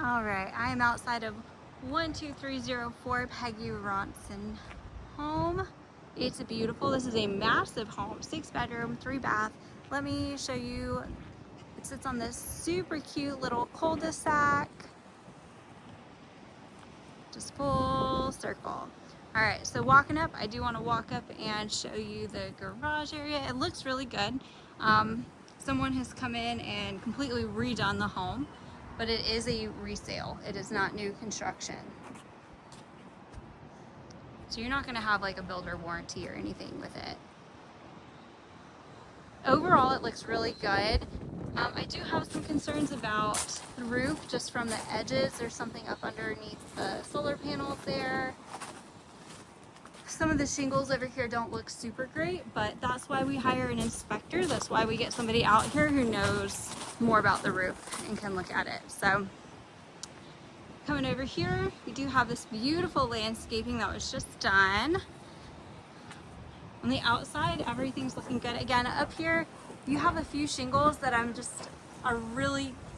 All right, I am outside of 12304 Peggy Rosson home. It's beautiful. This is a massive home, 6-bedroom, 3-bath. Let me show you. It sits on this super cute little cul-de-sac. Just full circle. All right, so walking up, I do want to walk up and show you the garage area. It looks really good. Someone has come in and completely redone the home, but it is a resale. It is not new construction. So you're not going to have like a builder warranty or anything with it. Overall, it looks really good. I do have some concerns about the roof, just from the edges. There's something up underneath the solar panels there. Some of the shingles over here don't look super great, but that's why we hire an inspector. That's why we get somebody out here who knows more about the roof and can look at it. So coming over here, we do have this beautiful landscaping that was just done. On the outside, everything's looking good. Again, up here, you have a few shingles that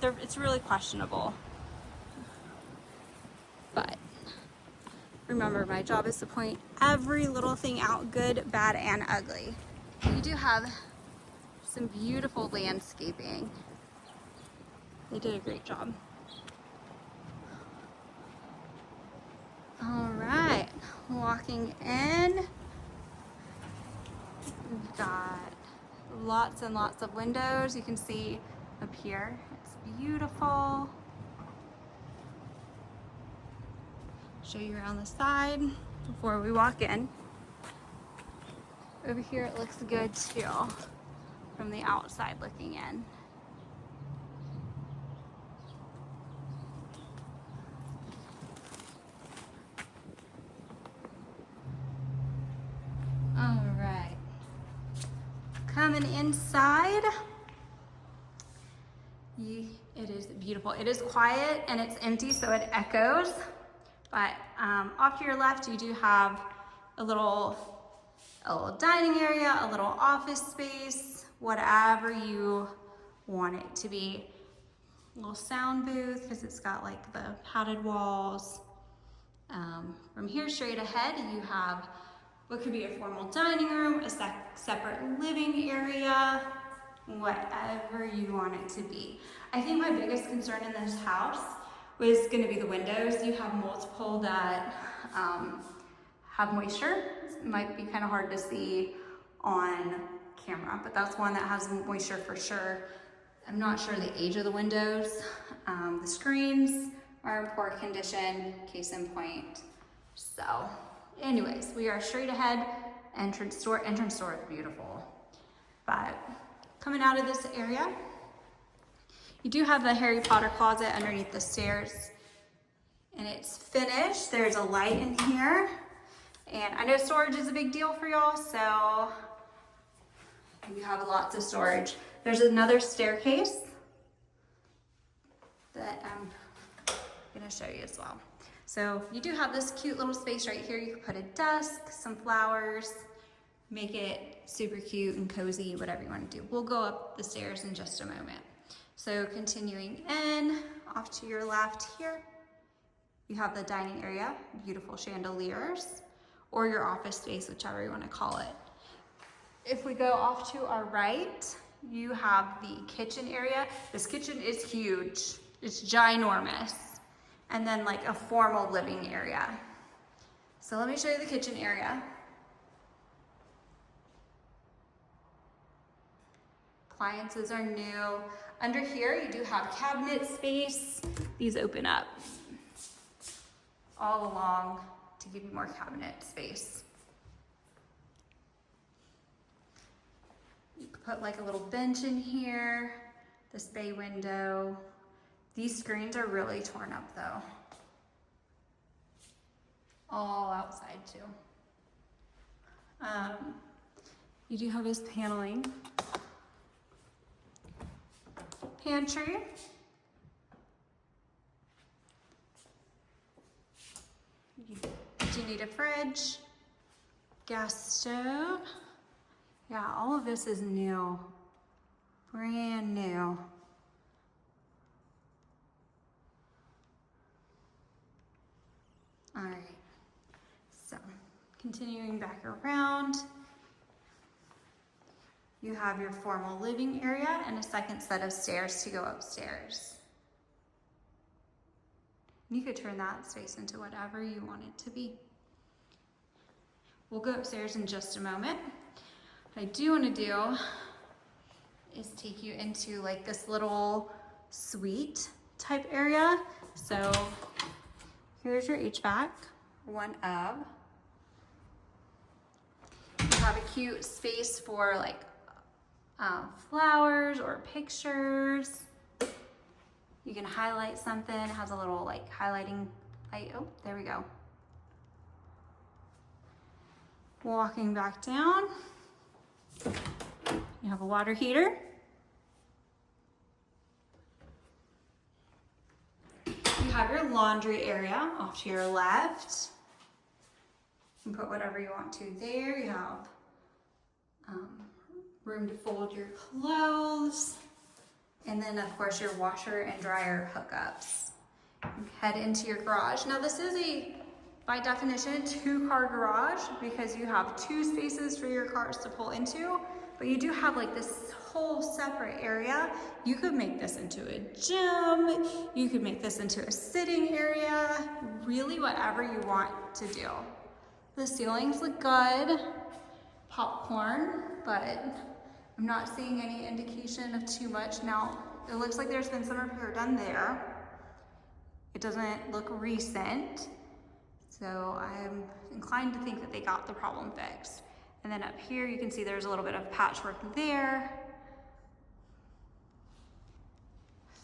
it's really questionable. But remember, my job is to point every little thing out, good, bad, and ugly. You do have some beautiful landscaping. They did a great job. All right, walking in. We've got lots and lots of windows. You can see up here, it's beautiful. Show you around the side before we walk in. Over here it looks good too, from the outside looking in. All right, coming inside, it is beautiful. It is quiet and it's empty, so it echoes. But off to your left, you do have a little dining area, a little office space, whatever you want it to be. A little sound booth, because it's got like the padded walls. From here straight ahead, you have what could be a formal dining room, a separate living area, whatever you want it to be. I think my biggest concern in this house was going to be the windows. You have multiple that have moisture. It might be kind of hard to see on camera, but that's one that has moisture for sure. I'm not sure the age of the windows. The screens are in poor condition, case in point. So anyways, we are straight ahead. Entrance door is beautiful. But coming out of this area, you do have the Harry Potter closet underneath the stairs, and it's finished. There's a light in here, and I know storage is a big deal for y'all, so you have lots of storage. There's another staircase that I'm gonna show you as well. So you do have this cute little space right here. You can put a desk, some flowers, make it super cute and cozy, whatever you want to do. We'll go up the stairs in just a moment. So continuing in, off to your left here, you have the dining area, beautiful chandeliers, or your office space, whichever you want to call it. If we go off to our right, you have the kitchen area. This kitchen is huge. It's ginormous. And then like a formal living area. So let me show you the kitchen area. Appliances are new. Under here, you do have cabinet space. These open up all along to give you more cabinet space. You can put like a little bench in here, this bay window. These screens are really torn up though. All outside too. You do have this paneling. Pantry. You do need a fridge, gas stove. Yeah, all of this is new, brand new. Continuing back around, you have your formal living area and a second set of stairs to go upstairs. You could turn that space into whatever you want it to be. We'll go upstairs in just a moment. What I do want to do is take you into like this little suite type area. So here's your HVAC, one of. You have a cute space for like flowers or pictures. You can highlight something. It has a little like highlighting light. Oh, there we go. Walking back down, you have a water heater. You have your laundry area off to your left. You can put whatever you want to there. You have room to fold your clothes. And then of course your washer and dryer hookups. Head into your garage. Now this is a, by definition, 2-car garage because you have 2 spaces for your cars to pull into, but you do have like this whole separate area. You could make this into a gym. You could make this into a sitting area. Really whatever you want to do. The ceilings look good. Popcorn, but I'm not seeing any indication of too much. Now, it looks like there's been some repair done there. It doesn't look recent, so I'm inclined to think that they got the problem fixed. And then up here, you can see there's a little bit of patchwork there.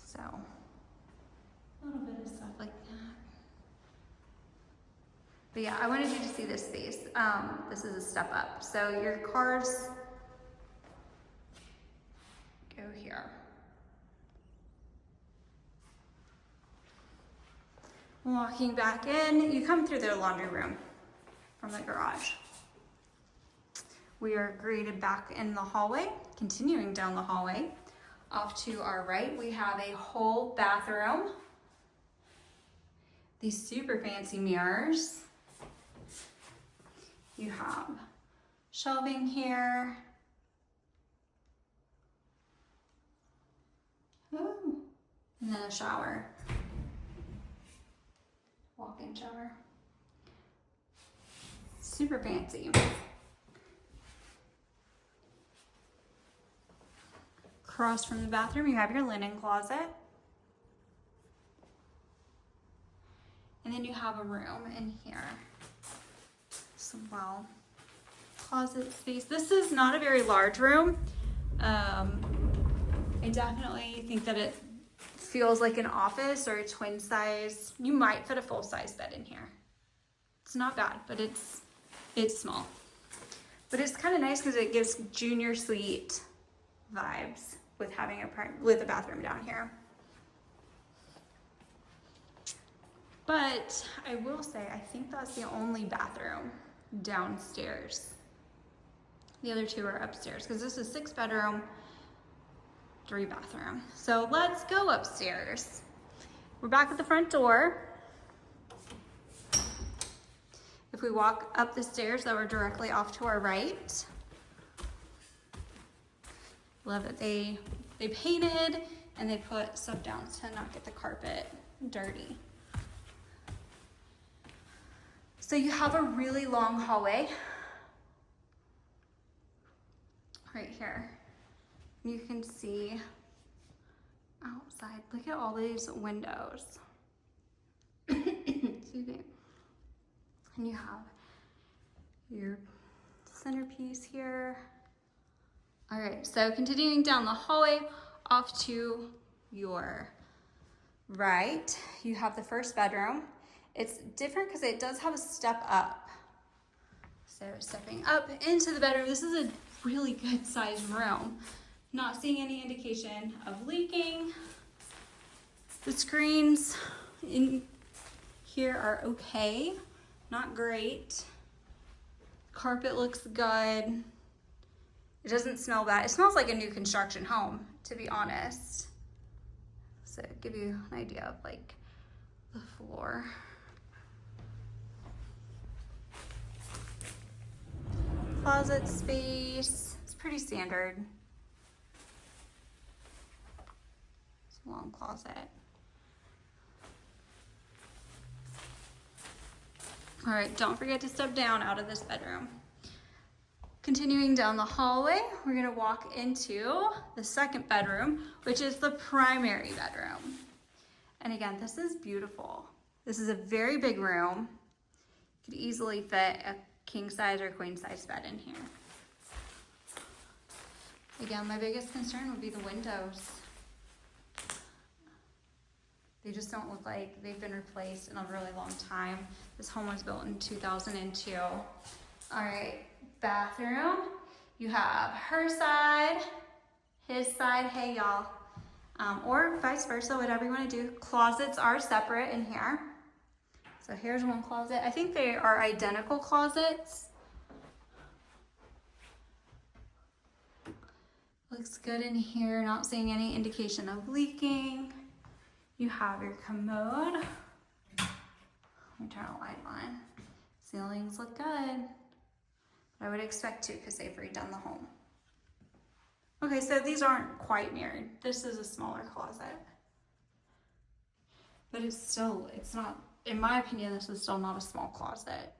So, a little bit of stuff like that. But yeah, I wanted you to see this space. This is a step up. So your cars go here. Walking back in, you come through the laundry room from the garage. We are greeted back in the hallway. Continuing down the hallway, off to our right, we have a whole bathroom. These super fancy mirrors. You have shelving here. Oh, and then a shower. Walk-in shower. Super fancy. Across from the bathroom, you have your linen closet. And then you have a room in here. Some closet space. This is not a very large room. I definitely think that it feels like an office or a twin size. You might fit a full size bed in here. It's not bad, but it's small. But it's kind of nice because it gives junior suite vibes with having a bathroom down here. But I will say, I think that's the only bathroom downstairs. The other 2 are upstairs because this is 6-bedroom, 3-bathroom. So let's go upstairs. We're back at the front door. If we walk up the stairs that were directly off to our right. Love that they painted and they put stuff down to not get the carpet dirty. So you have a really long hallway right here. You can see outside. Look at all these windows. Excuse me. And you have your centerpiece here. All right, so continuing down the hallway off to your right, you have the first bedroom. It's different because it does have a step up. So stepping up into the bedroom, this is a really good sized room. Not seeing any indication of leaking. The screens in here are okay, not great. Carpet looks good. It doesn't smell bad. It smells like a new construction home, to be honest. So give you an idea of like the floor. closet space. It's pretty standard. It's a long closet. All right, don't forget to step down out of this bedroom. Continuing down the hallway, we're gonna walk into the second bedroom, which is the primary bedroom. And again, this is beautiful. This is a very big room. You could easily fit a king size or queen size bed in here. Again, my biggest concern would be the windows. They just don't look like they've been replaced in a really long time. This home was built in 2002. All right, bathroom. You have her side, his side, hey y'all. Or vice versa, whatever you wanna do. Closets are separate in here. So here's one closet. I think they are identical closets. Looks good in here, not seeing any indication of leaking. You have your commode. Let me turn a light on. Ceilings look good. I would expect to because they've redone the home. Okay, so these aren't quite mirrored. This is a smaller closet. But it's not, in my opinion, this is still not a small closet.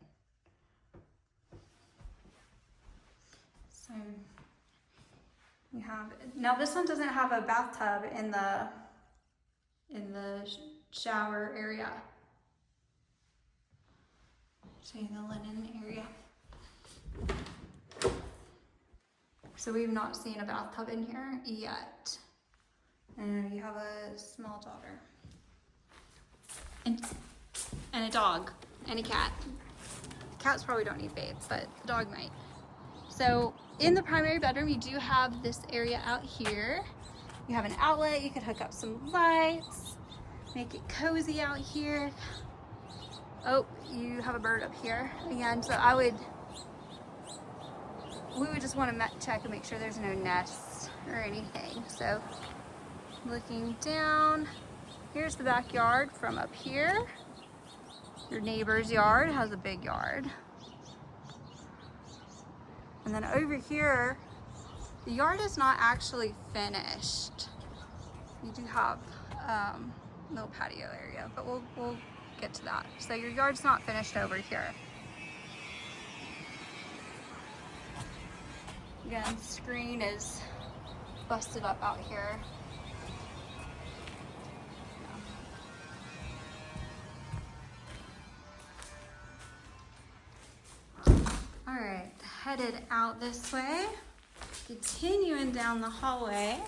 So we have, now this one doesn't have a bathtub in the shower area. Show you the linen area. So we've not seen a bathtub in here yet. And you have a small daughter. And a dog, and a cat. Cats probably don't need bathes, but the dog might. So in the primary bedroom, you do have this area out here. You have an outlet, you could hook up some lights, make it cozy out here. Oh, you have a bird up here again. So we would just want to check and make sure there's no nests or anything. So looking down, here's the backyard from up here. Your neighbor's yard has a big yard. And then over here, the yard is not actually finished. You do have a little patio area, but we'll get to that. So your yard's not finished over here. Again, screen is busted up out here. All right, headed out this way. Continuing down the hallway.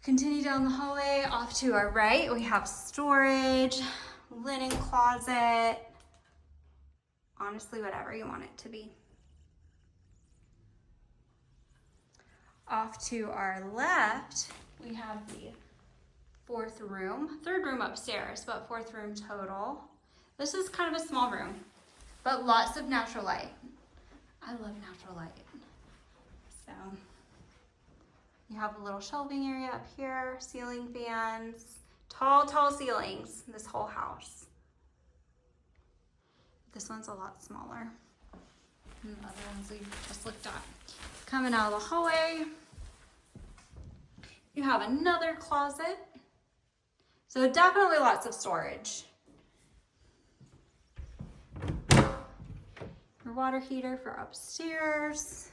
Continue down the hallway, off to our right, we have storage, linen closet, honestly, whatever you want it to be. Off to our left, we have the third room upstairs, but fourth room total. This is kind of a small room, but lots of natural light. I love natural light. So you have a little shelving area up here, ceiling fans, tall ceilings, this whole house. This one's a lot smaller than the other ones we just looked at. Coming out of the hallway, you have another closet. So definitely lots of storage. Your water heater for upstairs.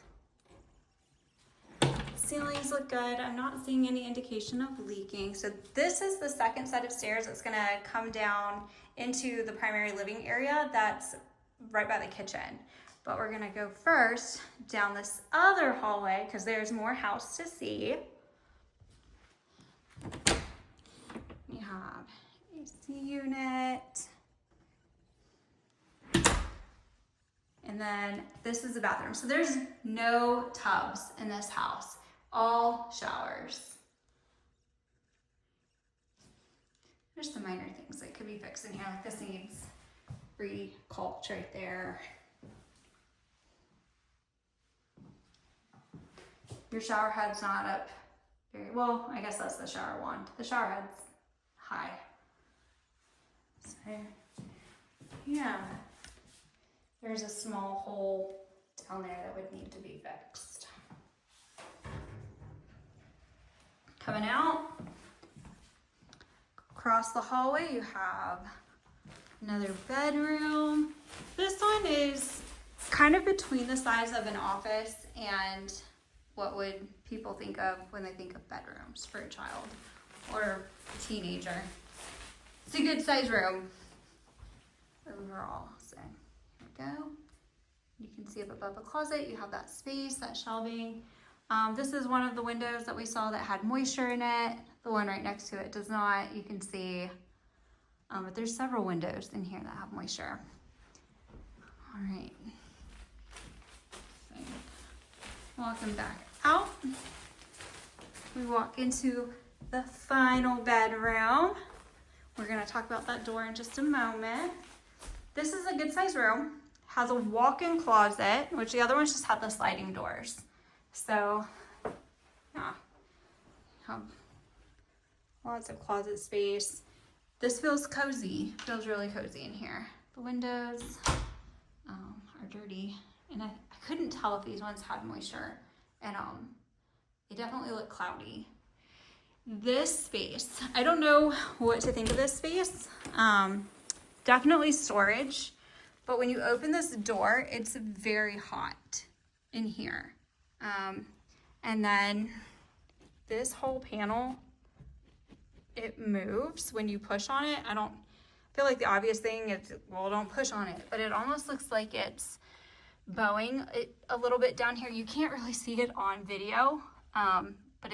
Ceilings look good. I'm not seeing any indication of leaking. So this is the second set of stairs that's gonna come down into the primary living area that's right by the kitchen. But we're gonna go first down this other hallway because there's more house to see. You have AC unit. And then this is the bathroom. So there's no tubs in this house, all showers. There's some minor things that could be fixed in here, like this needs re-caulked right there. Your shower head's not up very well. I guess that's the shower wand. The shower head's high. So, yeah. there's a small hole down there that would need to be fixed. Coming out, across the hallway, you have another bedroom. This one is kind of between the size of an office and what would people think of when they think of bedrooms for a child or a teenager. It's a good size room overall. So here we go. You can see up above the closet, you have that space, that shelving. This is one of the windows that we saw that had moisture in it. The one right next to it does not. You can see, but there's several windows in here that have moisture. All right. So, walking back out, we walk into the final bedroom. We're gonna talk about that door in just a moment. This is a good size room. Has a walk-in closet, which the other ones just had the sliding doors. So, yeah, have lots of closet space. This feels cozy, feels really cozy in here. The windows are dirty, and I couldn't tell if these ones had moisture, and they definitely look cloudy. This space, I don't know what to think of this space. Definitely storage, but when you open this door, it's very hot in here. And then this whole panel, it moves when you push on it. I feel like the obvious thing is, well, don't push on it, but it almost looks like it's bowing a little bit down here. You can't really see it on video, but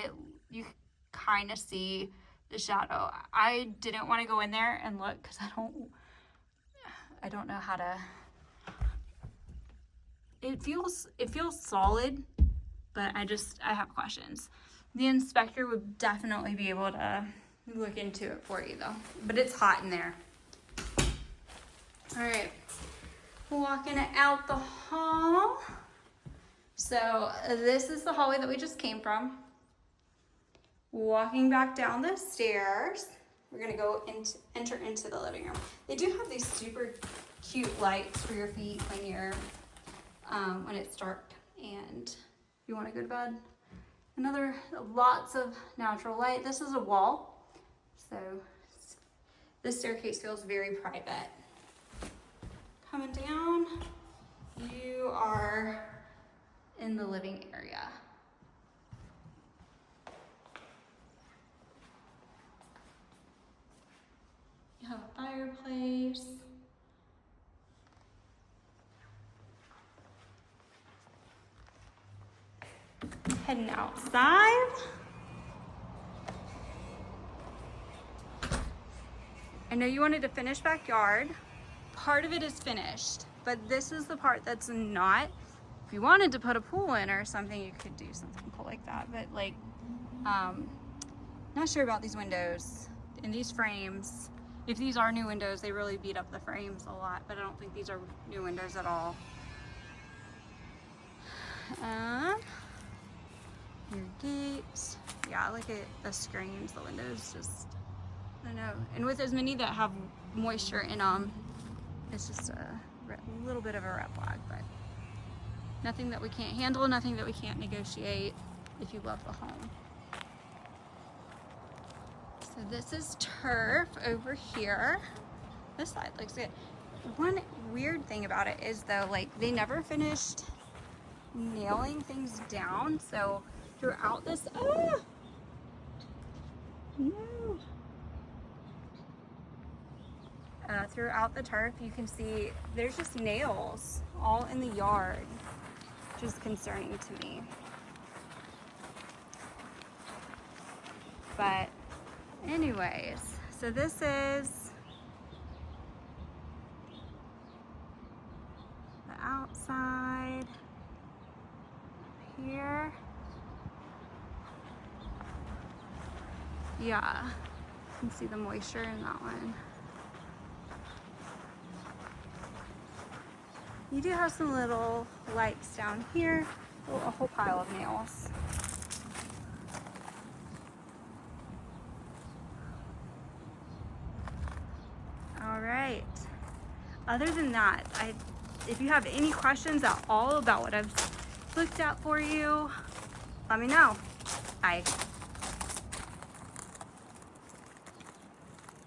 you kind of see the shadow. I didn't want to go in there and look because I don't know how to. It feels solid, but I have questions. The inspector would definitely be able to look into it for you though, but it's hot in there. All right, walking out the hall. So this is the hallway that we just came from. Walking back down the stairs, we're gonna go enter into the living room. They do have these super cute lights for your feet when it's dark and you want to go to bed. Lots of natural light. This is a wall, so this staircase feels very private. Coming down, you are in the living area. You have a fireplace. Heading outside. I know you wanted to finish backyard. Part of it is finished, but this is the part that's not. If you wanted to put a pool in or something, you could do something cool like that, but like, not sure about these windows and these frames. If these are new windows, they really beat up the frames a lot, but I don't think these are new windows at all. Your gates. Yeah, look at the screens, the windows, just, I don't know. And with as many that have moisture in them, it's just a little bit of a red flag, but nothing that we can't handle, nothing that we can't negotiate if you love the home. So this is turf over here. This side looks good. One weird thing about it is though, like they never finished nailing things down. So throughout this, throughout the turf, you can see there's just nails all in the yard, which is concerning to me. But anyways, so this is the outside here. Yeah, you can see the moisture in that one. You do have some little lights down here, a whole pile of nails. All right. Other than that, if you have any questions at all about what I've looked at for you, let me know. Bye.